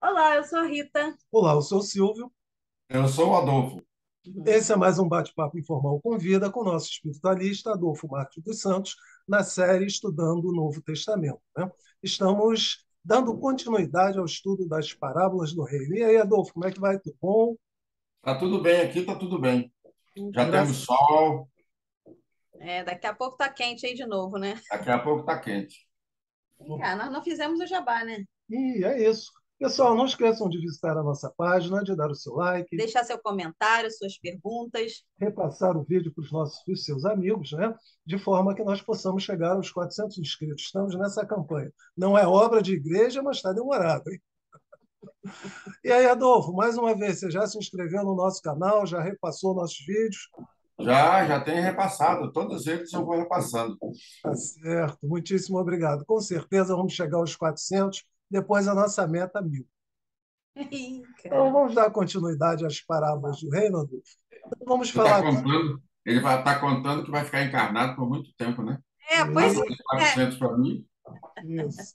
Olá, eu sou a Rita. Olá, eu sou o Silvio. Eu sou o Adolfo. Esse é mais um bate-papo informal com vida com o nosso espiritualista Adolfo Marques dos Santos, na série Estudando o Novo Testamento, né? Estamos dando continuidade ao estudo das parábolas do reino. E aí, Adolfo, como é que vai? Tudo bom? Tá tudo bem aqui, tá tudo bem. Já temos Graças. sol, Daqui a pouco tá quente aí de novo, né? daqui a pouco tá quente. Vem cá, nós não fizemos o jabá, né? E é isso. Pessoal, não esqueçam de visitar a nossa página, de dar o seu like, Deixar seu comentário, suas perguntas. repassar o vídeo para os seus amigos, né? De forma que nós possamos chegar aos 400 inscritos. Estamos nessa campanha. Não é obra de igreja, mas está demorado, hein? E aí, Adolfo, mais uma vez, você já se inscreveu no nosso canal, já repassou nossos vídeos? Já tem repassado, todos eles eu vou repassando. Tá certo, muitíssimo obrigado. Com certeza vamos chegar aos 400, depois a nossa meta 1000. Ih, Então, cara. vamos dar continuidade às parábolas do reino, Adolfo. Então, vamos Ele está falar agora. contando, ele vai estar contando que vai ficar encarnado por muito tempo, né? Pois Passou E, de é. 400 para mim. isso.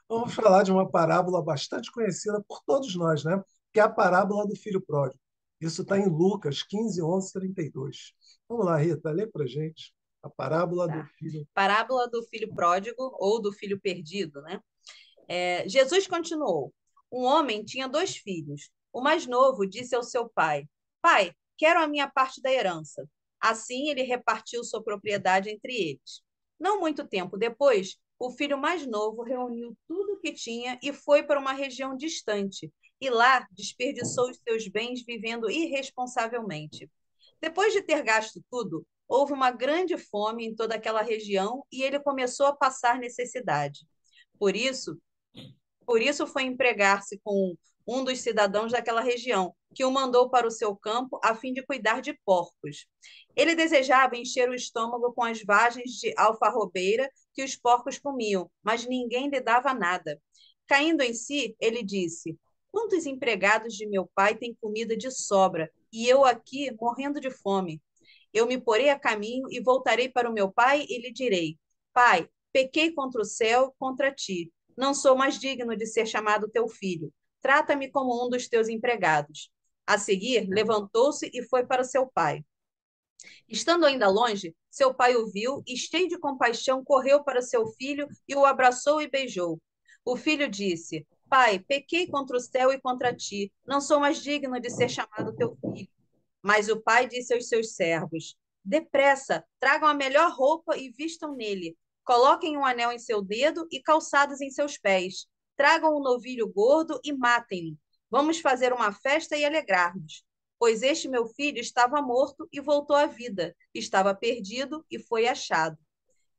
Vamos falar de uma parábola bastante conhecida por todos nós, né? Que é a parábola do filho pródigo. Isso está em Lucas 15, 11, 32. Vamos lá, Rita, lê para gente a parábola do Tá. filho. Parábola do filho pródigo ou do filho perdido, né? Jesus continuou: Um homem tinha dois filhos. O mais novo disse ao seu pai: Pai, quero a minha parte da herança. Assim ele repartiu sua propriedade entre eles. Não muito tempo depois, o filho mais novo reuniu tudo o que tinha e foi para uma região distante. E lá desperdiçou os seus bens vivendo irresponsavelmente. Depois de ter gasto tudo, houve uma grande fome em toda aquela região e ele começou a passar necessidade. Por isso, por isso foi empregar-se com um dos cidadãos daquela região, que o mandou para o seu campo a fim de cuidar de porcos. Ele desejava encher o estômago com as vagens de alfarrobeira que os porcos comiam, mas ninguém lhe dava nada. Caindo em si, ele disse: Quantos empregados de meu pai têm comida de sobra, e eu aqui morrendo de fome? Eu me porei a caminho e voltarei para o meu pai e lhe direi: Pai, pequei contra o céu, contra ti. Não sou mais digno de ser chamado teu filho. Trata-me como um dos teus empregados. A seguir, levantou-se e foi para seu pai. Estando ainda longe, seu pai o viu e, cheio de compaixão, correu para seu filho e o abraçou e beijou. O filho disse: Pai, pequei contra o céu e contra ti. Não sou mais digno de ser chamado teu filho. Mas o pai disse aos seus servos: Depressa, tragam a melhor roupa e vistam nele. Coloquem um anel em seu dedo e calçados em seus pés. Tragam um novilho gordo e matem-no. Vamos fazer uma festa e alegrar-nos. Pois este meu filho estava morto e voltou à vida, estava perdido e foi achado.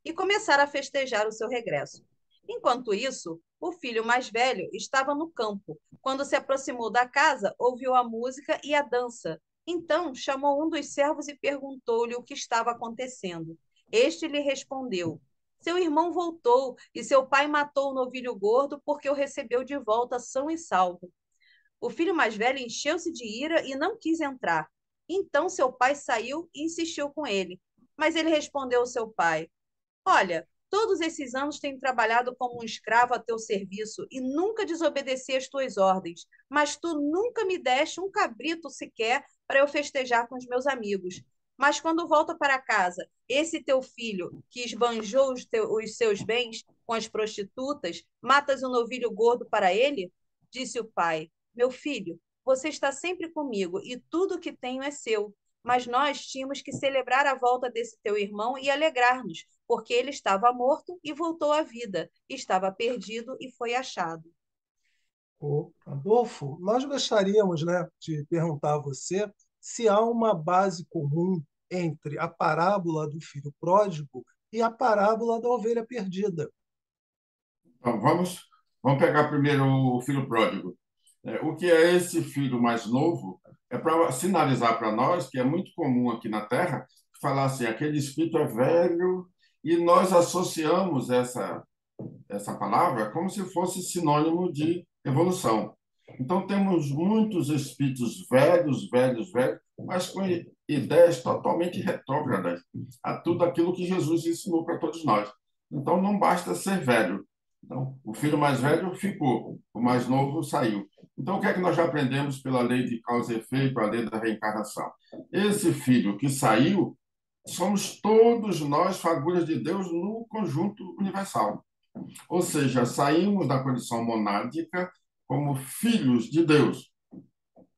E começaram a festejar o seu regresso. Enquanto isso, o filho mais velho estava no campo. Quando se aproximou da casa, ouviu a música e a dança. Então chamou um dos servos e perguntou-lhe o que estava acontecendo. Este lhe respondeu: Seu irmão voltou e seu pai matou o novilho gordo porque o recebeu de volta são e salvo. O filho mais velho encheu-se de ira e não quis entrar. Então seu pai saiu e insistiu com ele. Mas ele respondeu ao seu pai: Olha, todos esses anos tenho trabalhado como um escravo a teu serviço e nunca desobedeci às tuas ordens, mas tu nunca me deste um cabrito sequer para eu festejar com os meus amigos. Mas quando volta para casa, esse teu filho, que esbanjou os seus bens com as prostitutas, matas um novilho gordo para ele? Disse o pai: Meu filho, você está sempre comigo e tudo o que tenho é seu. Mas nós tínhamos que celebrar a volta desse teu irmão e alegrar-nos, porque ele estava morto e voltou à vida, estava perdido e foi achado. Ô, Adolfo, nós gostaríamos, né, de perguntar a você se há uma base comum entre a parábola do filho pródigo e a parábola da ovelha perdida. Então, vamos pegar primeiro o filho pródigo. O que é esse filho mais novo? É para sinalizar para nós que é muito comum aqui na Terra falar assim, aquele espírito é velho, e nós associamos essa palavra como se fosse sinônimo de evolução. Então, temos muitos espíritos velhos, velhos, velhos, mas com ideias totalmente retrógradas a tudo aquilo que Jesus ensinou para todos nós. Então, não basta ser velho. Então, o filho mais velho ficou, o mais novo saiu. Então, o que é que nós já aprendemos pela lei de causa e efeito, a lei da reencarnação? Esse filho que saiu, somos todos nós figuras de Deus no conjunto universal. Ou seja, saímos da condição monádica como filhos de Deus.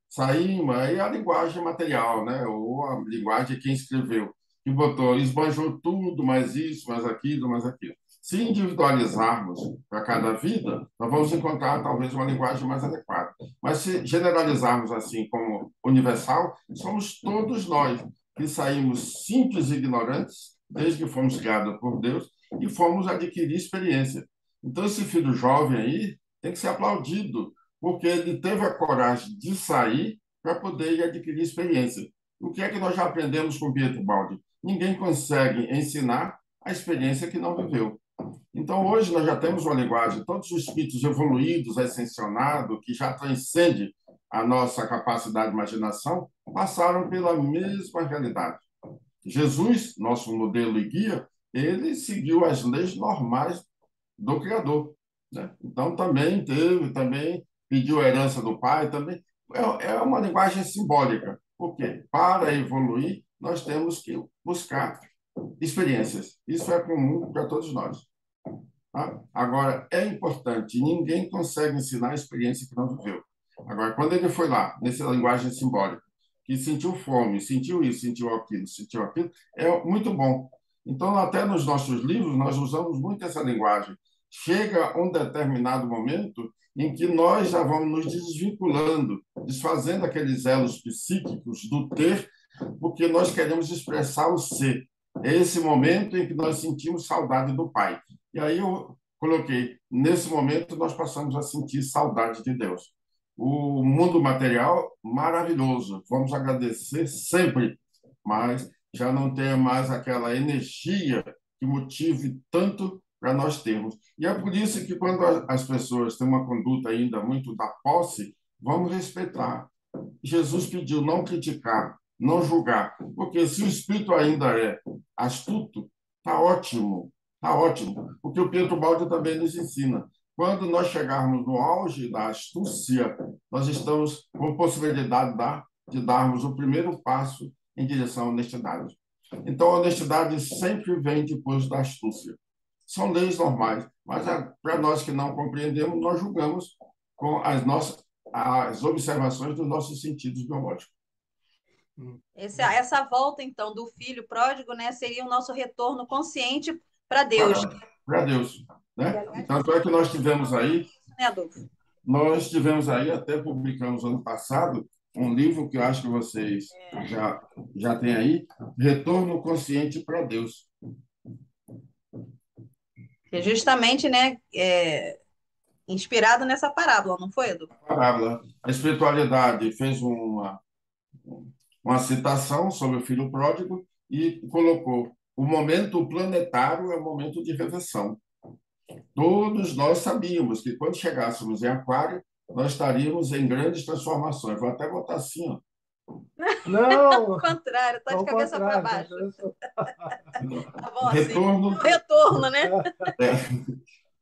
Saímos, aí a linguagem material, né? Ou a linguagem de quem escreveu, que botou, esbanjou tudo, mais isso, mais aquilo, mais aquilo. Se individualizarmos para cada vida, nós vamos encontrar talvez uma linguagem mais adequada. Mas se generalizarmos assim como universal, somos todos nós que saímos simples e ignorantes, desde que fomos criados por Deus, e fomos adquirir experiência. Então, esse filho jovem aí tem que ser aplaudido, porque ele teve a coragem de sair para poder adquirir experiência. O que é que nós já aprendemos com Pietro Baldi? Ninguém consegue ensinar a experiência que não viveu. Então, hoje, nós já temos uma linguagem, todos os espíritos evoluídos, ascensionados, que já transcende a nossa capacidade de imaginação, passaram pela mesma realidade. Jesus, nosso modelo e guia, ele seguiu as leis normais do Criador, né? Então, também pediu a herança do pai, também. É uma linguagem simbólica, porque para evoluir, nós temos que buscar experiências. Isso é comum para todos nós. Tá? Agora, é importante, ninguém consegue ensinar a experiência que não viveu. Agora, quando ele foi lá, nessa linguagem simbólica, que sentiu fome, sentiu isso, sentiu aquilo, é muito bom. Então, até nos nossos livros, nós usamos muito essa linguagem. Chega um determinado momento em que nós já vamos nos desvinculando, desfazendo aqueles elos psíquicos do ter, porque nós queremos expressar o ser. É esse momento em que nós sentimos saudade do Pai. E aí eu coloquei, nesse momento nós passamos a sentir saudade de Deus. O mundo material, maravilhoso, vamos agradecer sempre, mas já não tem mais aquela energia que motive tanto para nós termos. E é por isso que quando as pessoas têm uma conduta ainda muito da posse, vamos respeitar. Jesus pediu não criticar, não julgar, porque se o espírito ainda é astuto, está ótimo, está ótimo. Porque o Pietro Baldi também nos ensina. Quando nós chegarmos no auge da astúcia, nós estamos com possibilidade de darmos o primeiro passo em direção à honestidade. Então, a honestidade sempre vem depois da astúcia. São leis normais, mas para nós que não compreendemos, nós julgamos com as observações dos nossos sentidos biológicos. Essa volta, então, do filho pródigo, né, seria o nosso retorno consciente para Deus. Para Deus. Né? Tanto é que nós tivemos aí, né, Adolfo? Até publicamos ano passado, um livro que eu acho que vocês já têm aí, Retorno Consciente para Deus. Que é justamente, né, inspirado nessa parábola, não foi, Edu? Parábola. A espiritualidade fez uma citação sobre o filho pródigo e colocou: o momento planetário é o momento de reversão. Todos nós sabíamos que quando chegássemos em Aquário, nós estaríamos em grandes transformações. Vou até botar assim, ó. Não, ao contrário, tá de cabeça para baixo. Tá bom, retorno, assim. Retorno, né?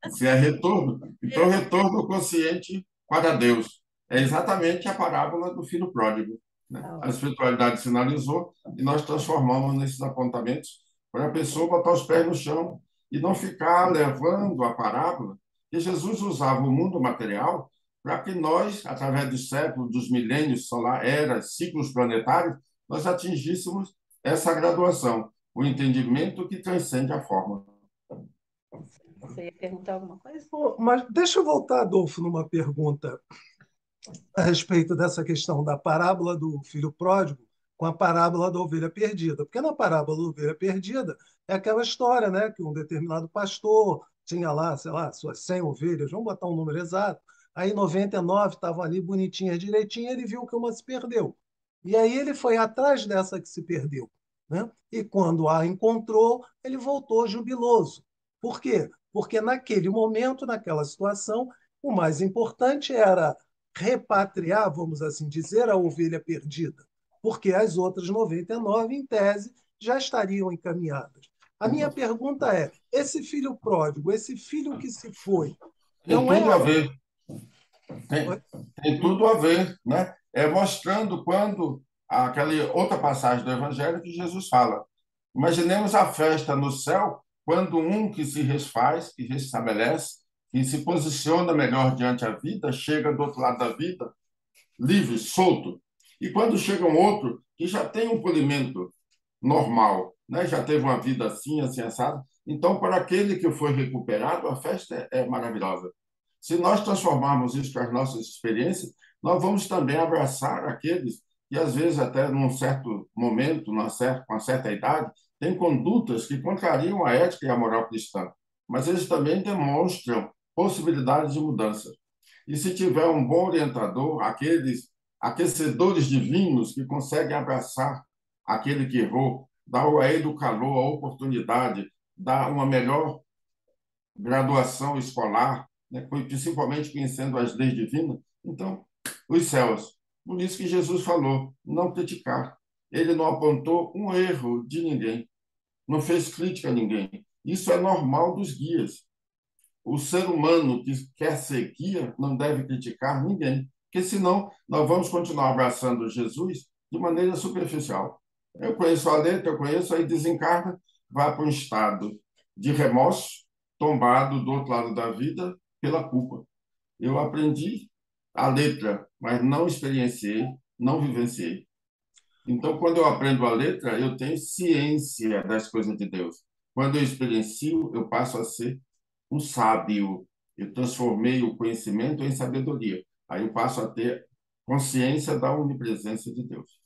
Se é retorno, então retorno consciente para Deus. É exatamente a parábola do filho pródigo. Né? A espiritualidade sinalizou e nós transformamos nesses apontamentos para a pessoa botar os pés no chão e não ficar levando a parábola, que Jesus usava o mundo material para que nós, através dos séculos, dos milênios solar, eras, ciclos planetários, nós atingíssemos essa graduação, o entendimento que transcende a forma. Você ia perguntar alguma coisa? Mas deixa eu voltar, Adolfo, numa pergunta a respeito dessa questão da parábola do filho pródigo com a parábola da ovelha perdida. Porque na parábola da ovelha perdida é aquela história, né, que um determinado pastor tinha lá, sei lá, suas 100 ovelhas, vamos botar um número exato, aí 99 estavam ali bonitinhas, direitinhas, ele viu que uma se perdeu. E aí ele foi atrás dessa que se perdeu. Né? E quando a encontrou, ele voltou jubiloso. Por quê? Porque naquele momento, naquela situação, o mais importante era repatriar, vamos assim dizer, a ovelha perdida, porque as outras 99, em tese, já estariam encaminhadas. A minha pergunta esse filho pródigo, esse filho que se foi, tem não tudo é... a ver. Tem, tem tudo a ver, né? É mostrando quando aquela outra passagem do Evangelho que Jesus fala. Imaginemos a festa no céu quando um que se refaz, que restabelece, que se posiciona melhor diante da vida, chega do outro lado da vida, livre, solto. E quando chega um outro que já tem um polimento normal, né? Já teve uma vida assim, assim, assado. Então, para aquele que foi recuperado, a festa é maravilhosa. Se nós transformarmos isso com as nossas experiências, nós vamos também abraçar aqueles que, às vezes, até num certo momento, com uma certa idade, têm condutas que contrariam a ética e a moral cristã. Mas eles também demonstram possibilidades de mudança. E se tiver um bom orientador, aqueles aquecedores divinos que conseguem abraçar aquele que errou, dar a ele o calor, a oportunidade, dar uma melhor graduação escolar, né, principalmente conhecendo as leis divinas. Então, os céus. Por isso que Jesus falou, não criticar. Ele não apontou um erro de ninguém, não fez crítica a ninguém. Isso é normal dos guias. O ser humano que quer ser guia não deve criticar ninguém, porque senão nós vamos continuar abraçando Jesus de maneira superficial. Eu conheço a letra, eu conheço, aí desencarna, vai para um estado de remorso, tombado do outro lado da vida pela culpa. Eu aprendi a letra, mas não experienciei, não vivenciei. Então, quando eu aprendo a letra, eu tenho ciência das coisas de Deus. Quando eu experiencio, eu passo a ser um sábio. Eu transformei o conhecimento em sabedoria. Aí eu passo a ter consciência da onipresença de Deus.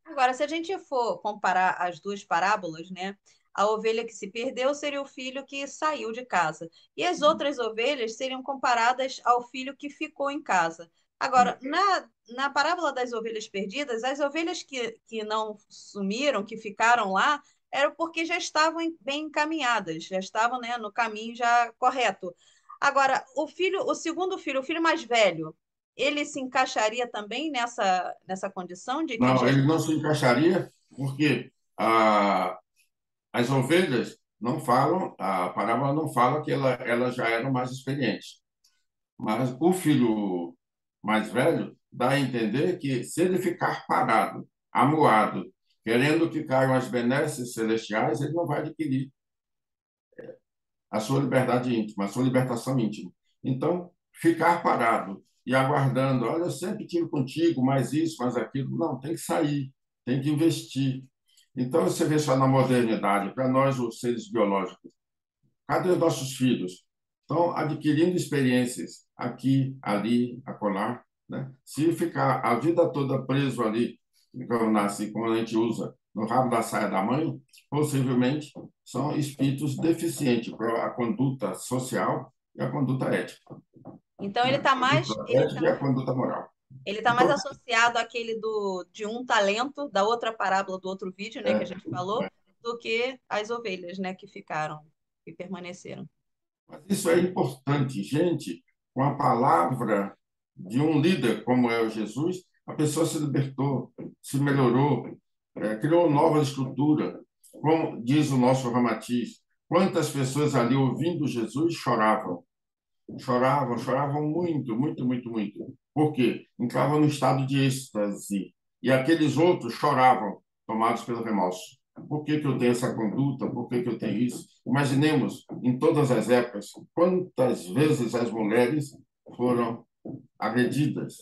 Agora, se a gente for comparar as duas parábolas, né? A ovelha que se perdeu seria o filho que saiu de casa. E as outras ovelhas seriam comparadas ao filho que ficou em casa. Agora, na parábola das ovelhas perdidas, as ovelhas que não sumiram, que ficaram lá, eram porque já estavam bem encaminhadas, já estavam, né, no caminho já correto. Agora, o segundo filho, o filho mais velho, ele se encaixaria também nessa condição de que Não, já. ele não se encaixaria porque as ovelhas não falam, a parábola não fala que elas já eram mais experientes. Mas o filho mais velho dá a entender que se ele ficar parado, amuado, querendo que caiam as benesses celestiais, ele não vai adquirir a sua liberdade íntima, a sua libertação íntima. Então, ficar parado e aguardando, olha, eu sempre tive contigo, mais isso, mais aquilo, não, tem que sair, tem que investir. Então, você vê só na modernidade, para nós, os seres biológicos, cadê os nossos filhos? Estão adquirindo experiências aqui, ali, acolá, né? Se ficar a vida toda preso ali, quando nasce, como a gente usa, no rabo da saia da mãe, possivelmente são espíritos deficientes para a conduta social e a conduta ética, Então né? A conduta ética e a conduta moral. ele tá mais Então, associado àquele de um talento, da outra parábola do outro vídeo, né, que a é, gente falou, do que as ovelhas, né, que ficaram e permaneceram. mas isso é importante, gente. Com a palavra de um líder como é o Jesus, a pessoa se libertou, se melhorou, criou nova estrutura. Como diz o nosso Ramatiz, quantas pessoas ali ouvindo Jesus choravam, choravam, choravam muito, muito, muito, muito. Por quê? Entravam no estado de êxtase. E aqueles outros choravam, tomados pelo remorso. Por que que eu tenho essa conduta? Por que que eu tenho isso? Imaginemos, em todas as épocas, quantas vezes as mulheres foram agredidas,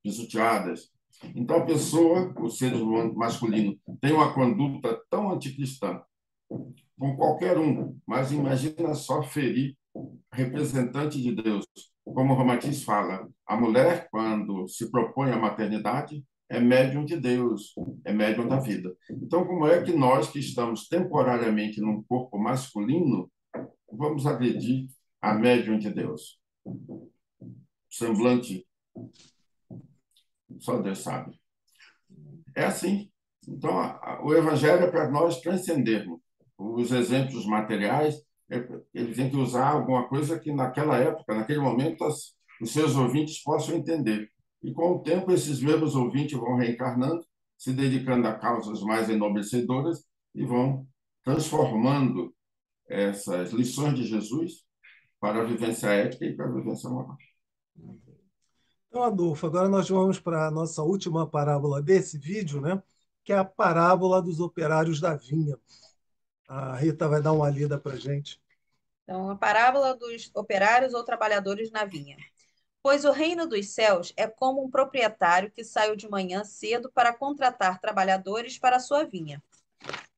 pisoteadas. Então, a pessoa, o ser humano masculino, tem uma conduta tão anticristã com qualquer um, mas imagina só ferir representante de Deus. Como o Ramatiz fala, a mulher, quando se propõe à maternidade, é médium de Deus, é médium da vida. Então, como é que nós, que estamos temporariamente num corpo masculino, vamos agredir a médium de Deus? Semblante, só Deus sabe. É assim. Então, o Evangelho é para nós transcendermos os exemplos materiais. Ele tem que usar alguma coisa que, naquela época, naquele momento, os seus ouvintes possam entender. E, com o tempo, esses mesmos ouvintes vão reencarnando, se dedicando a causas mais enobrecedoras e vão transformando essas lições de Jesus para a vivência ética e para a vivência moral. Então, Adolfo, agora nós vamos para a nossa última parábola desse vídeo, né? Que é a parábola dos operários da vinha. A Rita vai dar uma lida para a gente. Então, a parábola dos operários ou trabalhadores na vinha. Pois o reino dos céus é como um proprietário que saiu de manhã cedo para contratar trabalhadores para a sua vinha.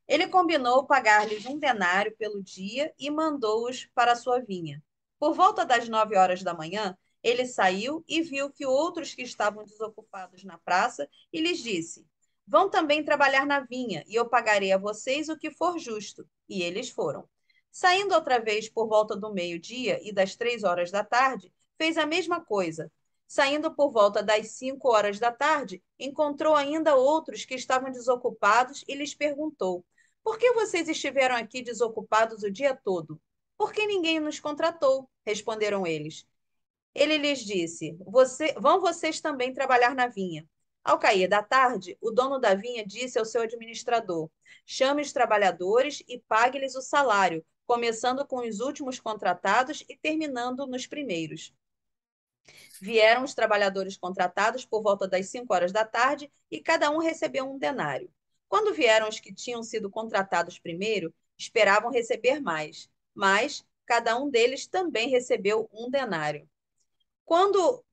Ele combinou pagar-lhes 1 denário pelo dia e mandou-os para a sua vinha. Por volta das 9 horas da manhã, ele saiu e viu que outros que estavam desocupados na praça e lhes disse: Vão também trabalhar na vinha, e eu pagarei a vocês o que for justo. E eles foram. Saindo outra vez por volta do meio-dia e das 3 horas da tarde, fez a mesma coisa. Saindo por volta das 5 horas da tarde, encontrou ainda outros que estavam desocupados e lhes perguntou: Por que vocês estiveram aqui desocupados o dia todo? Porque ninguém nos contratou, responderam eles. Ele lhes disse: Vão vocês também trabalhar na vinha. Ao cair da tarde, o dono da vinha disse ao seu administrador: Chame os trabalhadores e pague-lhes o salário, começando com os últimos contratados e terminando nos primeiros. Vieram os trabalhadores contratados por volta das 5 horas da tarde e cada um recebeu 1 denário. Quando vieram os que tinham sido contratados primeiro, esperavam receber mais, mas cada um deles também recebeu 1 denário. Quando,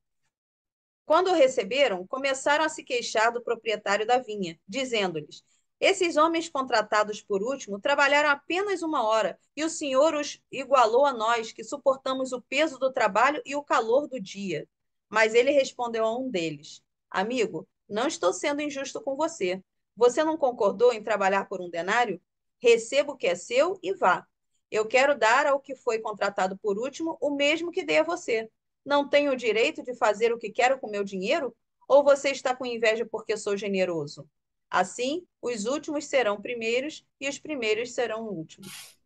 quando o receberam, começaram a se queixar do proprietário da vinha, dizendo-lhes: Esses homens contratados por último trabalharam apenas 1 hora, e o senhor os igualou a nós, que suportamos o peso do trabalho e o calor do dia. Mas ele respondeu a um deles: Amigo, não estou sendo injusto com você. Você não concordou em trabalhar por 1 denário? Receba o que é seu e vá. Eu quero dar ao que foi contratado por último o mesmo que dei a você. Não tenho o direito de fazer o que quero com meu dinheiro? Ou você está com inveja porque sou generoso? Assim, os últimos serão primeiros e os primeiros serão últimos.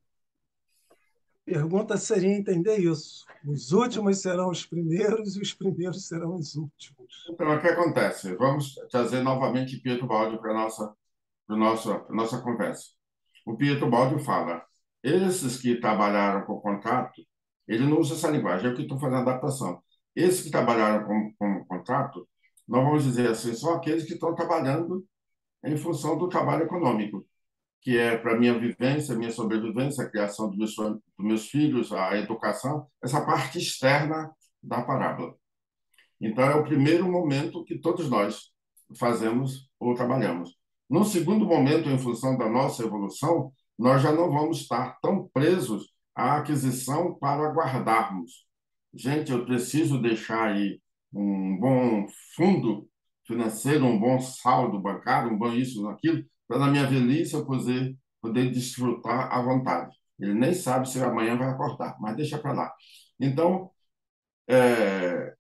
Pergunta seria entender isso. Os últimos serão os primeiros e os primeiros serão os últimos. Então, o que acontece? Vamos trazer novamente Pietro Baldi para a nossa conversa. O Pietro Baldi fala, esses que trabalharam com contrato, ele não usa essa linguagem, eu que estou fazendo a adaptação. Esses que trabalharam com contrato, nós vamos dizer assim, são aqueles que estão trabalhando em função do trabalho econômico, que é para minha vivência, minha sobrevivência, a criação dos meus filhos, a educação, essa parte externa da parábola. Então, é o primeiro momento que todos nós fazemos ou trabalhamos. No segundo momento, em função da nossa evolução, nós já não vamos estar tão presos à aquisição para guardarmos. Gente, eu preciso deixar aí um bom fundo financeiro, um bom saldo bancário, um bom isso, aquilo, para na minha velhice eu poder desfrutar à vontade. Ele nem sabe se amanhã vai acordar, mas deixa para lá. Então, é,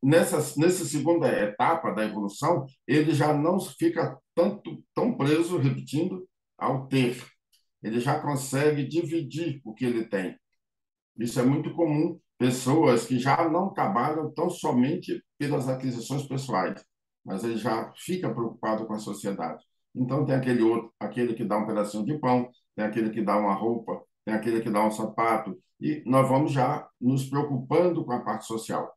nessa segunda etapa da evolução, ele já não fica tão preso, repetindo, ao ter. Ele já consegue dividir o que ele tem. Isso é muito comum. Pessoas que já não trabalham tão somente pelas aquisições pessoais, mas ele já fica preocupado com a sociedade. Então, tem aquele outro, aquele que dá um pedacinho de pão, tem aquele que dá uma roupa, tem aquele que dá um sapato, e nós vamos já nos preocupando com a parte social.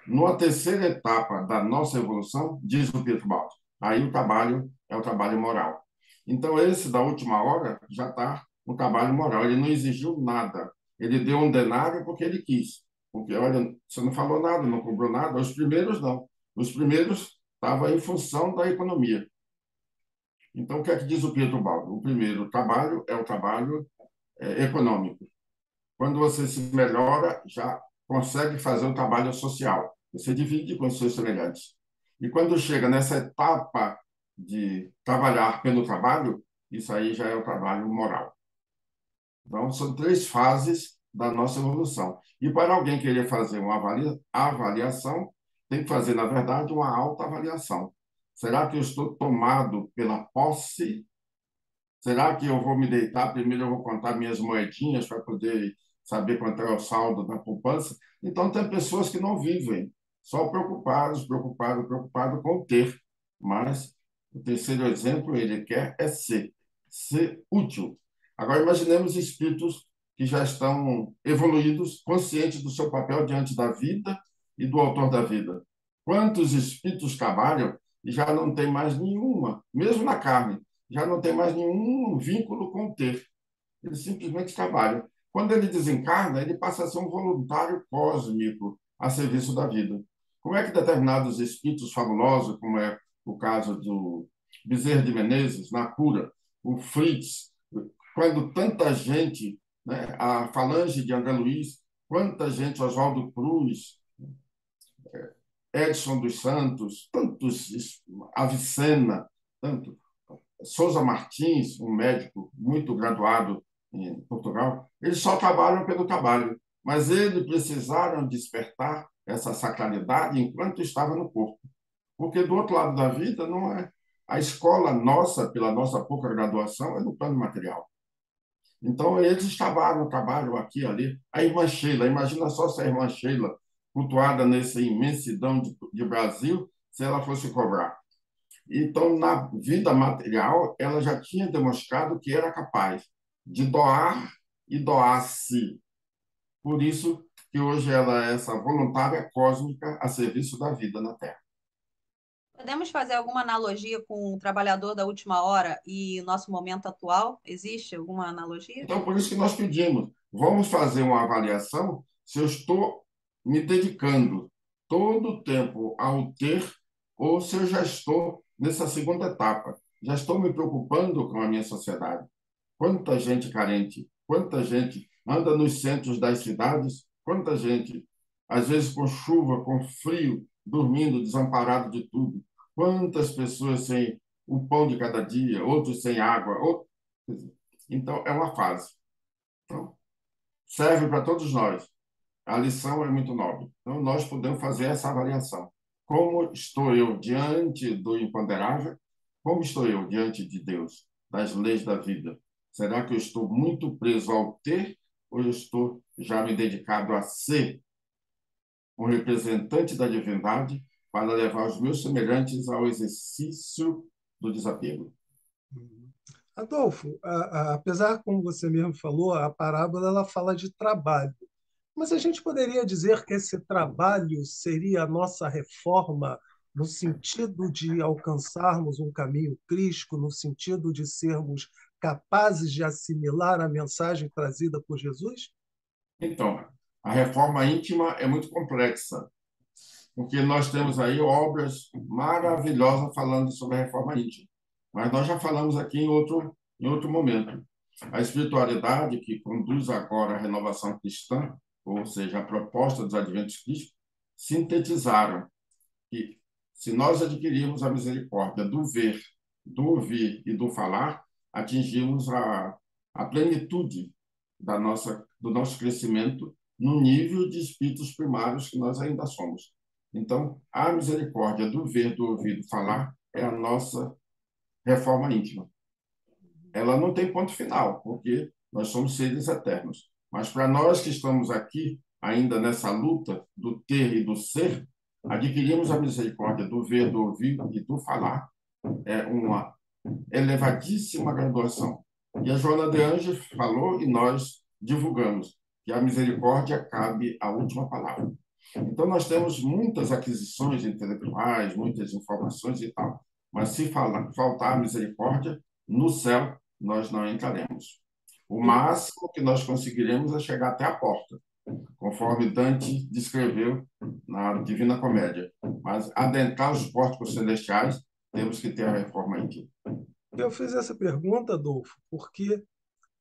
Numa terceira etapa da nossa evolução, diz o Pietro Baldi, aí o trabalho é o trabalho moral. Então, esse da última hora já está no trabalho moral. Ele não exigiu nada. Ele deu 1 denário porque ele quis. Porque, olha, você não falou nada, não cobrou nada. Os primeiros, não. Os primeiros estavam em função da economia. Então, o que é que diz o Pietro Baldi? O primeiro trabalho é o trabalho econômico. Quando você se melhora, já consegue fazer o trabalho social. Você divide com os seus semelhantes. E quando chega nessa etapa de trabalhar pelo trabalho, isso aí já é o trabalho moral. Então, são 3 fases da nossa evolução. E para alguém querer fazer uma avaliação, tem que fazer, na verdade, uma autoavaliação. Será que eu estou tomado pela posse? Será que eu vou me deitar? Primeiro eu vou contar minhas moedinhas para poder saber quanto é o saldo da poupança. Então, tem pessoas que não vivem, só preocupados com o ter. Mas o terceiro exemplo, ele quer é ser útil. Agora, imaginemos espíritos que já estão evoluídos, conscientes do seu papel diante da vida e do autor da vida. Quantos espíritos trabalham e já não tem mais nenhuma, mesmo na carne, já não tem mais nenhum vínculo com o ter. Eles simplesmente trabalham. Quando ele desencarna, ele passa a ser um voluntário cósmico a serviço da vida. Como é que determinados espíritos fabulosos, como é o caso do Bezerra de Menezes, na cura, o Fritz, quando tanta gente, né, a Falange de André Luiz, quanta gente, Oswaldo Cruz, Edson dos Santos, tantos, Avicena, tanto, Souza Martins, um médico muito graduado em Portugal, eles só trabalham pelo trabalho, mas eles precisaram despertar essa sacralidade enquanto estava no corpo. Porque do outro lado da vida não é a escola nossa, pela nossa pouca graduação, é no plano material. Então, eles trabalham aqui e ali. A irmã Sheila, imagina só se a irmã Sheila, cultuada nessa imensidão de Brasil, se ela fosse cobrar. Então, na vida material, ela já tinha demonstrado que era capaz de doar e doar-se. Por isso que hoje ela é essa voluntária cósmica a serviço da vida na Terra. Podemos fazer alguma analogia com o trabalhador da última hora e o nosso momento atual? Existe alguma analogia? Então, por isso que nós pedimos, vamos fazer uma avaliação se eu estou me dedicando todo o tempo ao ter ou se eu já estou nessa segunda etapa. Já estou me preocupando com a minha sociedade. Quanta gente carente, quanta gente anda nos centros das cidades, quanta gente, às vezes com chuva, com frio, dormindo, desamparado de tudo. Quantas pessoas sem o pão de cada dia, outros sem água. Outros... Então, é uma fase. Então, serve para todos nós. A lição é muito nobre. Então, nós podemos fazer essa avaliação. Como estou eu diante do imponderável? Como estou eu diante de Deus, das leis da vida? Será que eu estou muito preso ao ter ou eu estou já me dedicado a ser um representante da divindade para levar os meus semelhantes ao exercício do desapego? Adolfo, apesar, como você mesmo falou, a parábola ela fala de trabalho. Mas a gente poderia dizer que esse trabalho seria a nossa reforma no sentido de alcançarmos um caminho crístico, no sentido de sermos capazes de assimilar a mensagem trazida por Jesus? Então, a reforma íntima é muito complexa, porque nós temos aí obras maravilhosas falando sobre a reforma íntima. Mas nós já falamos aqui em outro momento. A espiritualidade que conduz agora a renovação cristã, ou seja, a proposta dos adventos crísticos, sintetizaram que, se nós adquirirmos a misericórdia do ver, do ouvir e do falar, atingimos a plenitude do nosso crescimento no nível de espíritos primários que nós ainda somos. Então, a misericórdia do ver, do ouvir, do falar é a nossa reforma íntima. Ela não tem ponto final, porque nós somos seres eternos. Mas para nós que estamos aqui, ainda nessa luta do ter e do ser, adquirimos a misericórdia do ver, do ouvir e do falar. É uma elevadíssima graduação. E a Joana de Anjos falou e nós divulgamos que a misericórdia cabe à última palavra. Então, nós temos muitas aquisições intelectuais, muitas informações e tal, mas se faltar a misericórdia, no céu nós não entraremos. O máximo que nós conseguiremos é chegar até a porta, conforme Dante descreveu na Divina Comédia. Mas adentrar os pórticos celestiais, temos que ter a reforma íntima. Eu fiz essa pergunta, Adolfo, porque,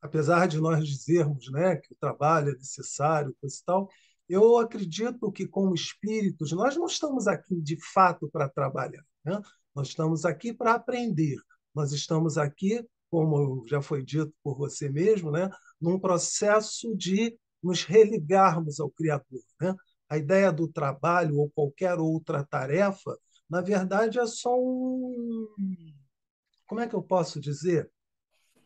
apesar de nós dizermos, né, que o trabalho é necessário, coisa e tal, eu acredito que, como espíritos, nós não estamos aqui de fato para trabalhar, né? Nós estamos aqui para aprender. Nós estamos aqui, como já foi dito por você mesmo, né, num processo de nos religarmos ao Criador, né? A ideia do trabalho ou qualquer outra tarefa, na verdade, é só um. Como é que eu posso dizer?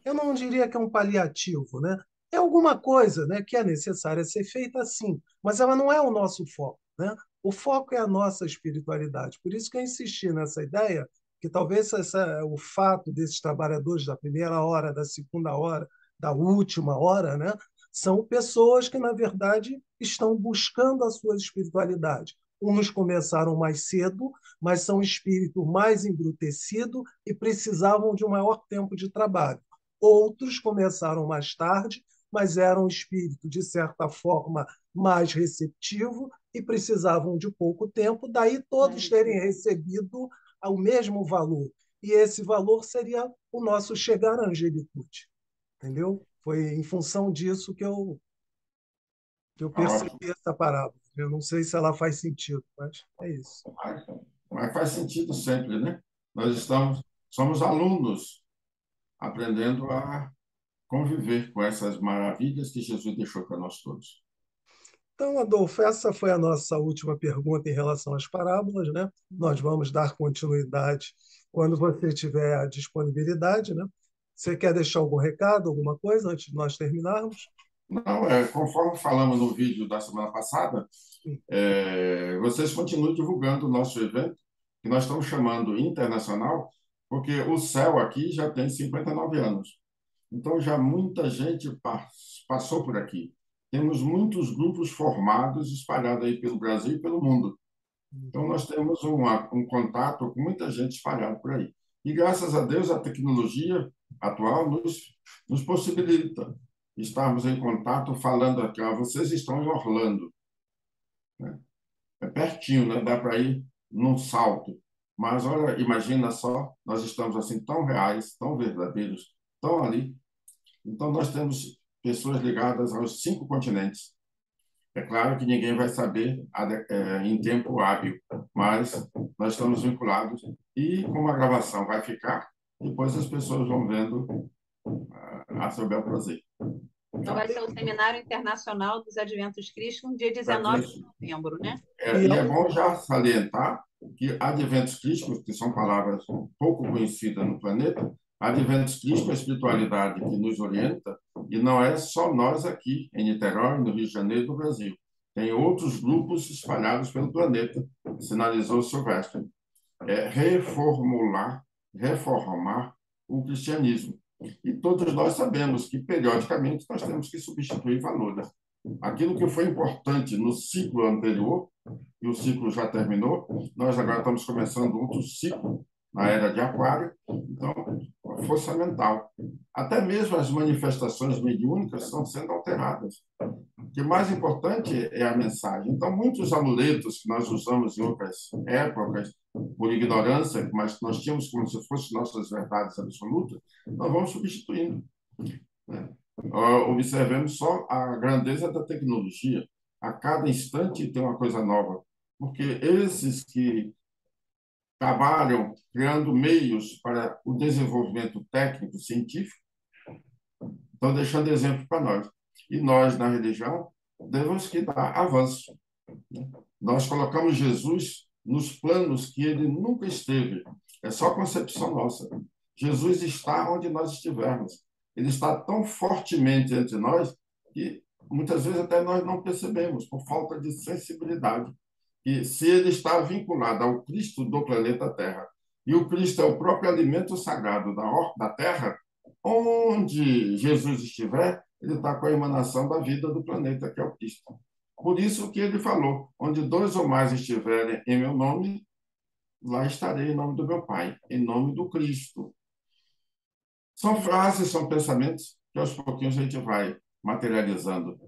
Eu não diria que é um paliativo, né? É alguma coisa, né, que é necessária ser feita assim, mas ela não é o nosso foco, né? O foco é a nossa espiritualidade. Por isso que eu insisti nessa ideia que talvez o fato desses trabalhadores da primeira hora, da segunda hora, da última hora, né, são pessoas que, na verdade, estão buscando a sua espiritualidade. Uns começaram mais cedo, mas são espíritos mais embrutecidos e precisavam de um maior tempo de trabalho. Outros começaram mais tarde, mas eram espíritos, de certa forma, mais receptivos e precisavam de pouco tempo, daí todos terem recebido o mesmo valor. E esse valor seria o nosso chegar à angelitude. Entendeu? Foi em função disso que eu Tá percebi ótimo. essa parábola. Eu não sei se ela faz sentido, mas é isso. Mas faz sentido sempre, né? Somos alunos aprendendo a conviver com essas maravilhas que Jesus deixou para nós todos. Então, Adolfo, essa foi a nossa última pergunta em relação às parábolas, né? Nós vamos dar continuidade quando você tiver a disponibilidade, né? Você quer deixar algum recado, alguma coisa antes de nós terminarmos? Não, conforme falamos no vídeo da semana passada, Sim. vocês continuem divulgando o nosso evento, que nós estamos chamando internacional, porque o céu aqui já tem 59 anos. Então, já muita gente passou por aqui. Temos muitos grupos formados espalhados aí pelo Brasil e pelo mundo. Então, nós temos um contato com muita gente espalhada por aí. E, graças a Deus, a tecnologia atual nos possibilita estarmos em contato, falando aqui, vocês estão em Orlando, né? É pertinho, né? Dá para ir num salto. Mas, olha, imagina só, nós estamos assim tão reais, tão verdadeiros, tão ali. Então, nós temos pessoas ligadas aos 5 continentes. É claro que ninguém vai saber em tempo hábil, mas nós estamos vinculados e como a gravação vai ficar, depois as pessoas vão vendo a seu bel prazer. Então, vai ser o Seminário Internacional dos Adventos Cristo, no dia 19 de novembro, né? E é bom já salientar que adventos crísticos, que são palavras pouco conhecidas no planeta, adventos crísticos é a espiritualidade que nos orienta, e não é só nós aqui, em Niterói, no Rio de Janeiro, no Brasil. Tem outros grupos espalhados pelo planeta, sinalizou Silvestre. É reformar o cristianismo. E todos nós sabemos que, periodicamente, nós temos que substituir valores. Aquilo que foi importante no ciclo anterior, e o ciclo já terminou, nós agora estamos começando outro ciclo na era de Aquário, então, força mental. Até mesmo as manifestações mediúnicas estão sendo alteradas. O que é mais importante é a mensagem. Então, muitos amuletos que nós usamos em outras épocas, por ignorância, mas nós tínhamos como se fossem nossas verdades absolutas, nós vamos substituindo, né? Observemos só a grandeza da tecnologia. A cada instante tem uma coisa nova, porque esses que trabalham criando meios para o desenvolvimento técnico, científico, estão deixando exemplo para nós. E nós, na religião, temos que dar avanço, né? Nós colocamos Jesus nos planos que ele nunca esteve. É só concepção nossa. Jesus está onde nós estivermos. Ele está tão fortemente entre nós que muitas vezes até nós não percebemos, por falta de sensibilidade. E se ele está vinculado ao Cristo do planeta Terra, e o Cristo é o próprio alimento sagrado da Terra, onde Jesus estiver, ele está com a emanação da vida do planeta, que é o Cristo. Por isso que ele falou, onde 2 ou mais estiverem em meu nome, lá estarei em nome do meu Pai, em nome do Cristo. São frases, são pensamentos que aos pouquinhos a gente vai materializando.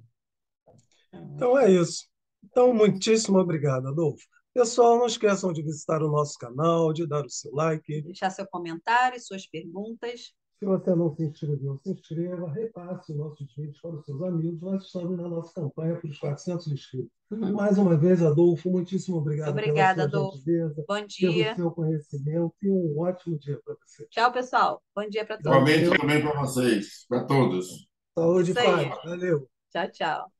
Então é isso. Então, muitíssimo obrigado, Adolfo. Pessoal, não esqueçam de visitar o nosso canal, de dar o seu like. Deixar seu comentário, suas perguntas. Se você não se inscreveu, se inscreva, repasse nossos vídeos para os seus amigos. Nós estamos na nossa campanha para os 400 inscritos. Mais uma vez, Adolfo, muitíssimo obrigado Obrigada, pela sua Adolfo. gentileza, Bom dia. pelo seu conhecimento e um ótimo dia para você. Tchau, pessoal. Bom dia para todos. Igualmente também para vocês, para todos. Saúde e Isso aí. paz. Valeu. Tchau, tchau.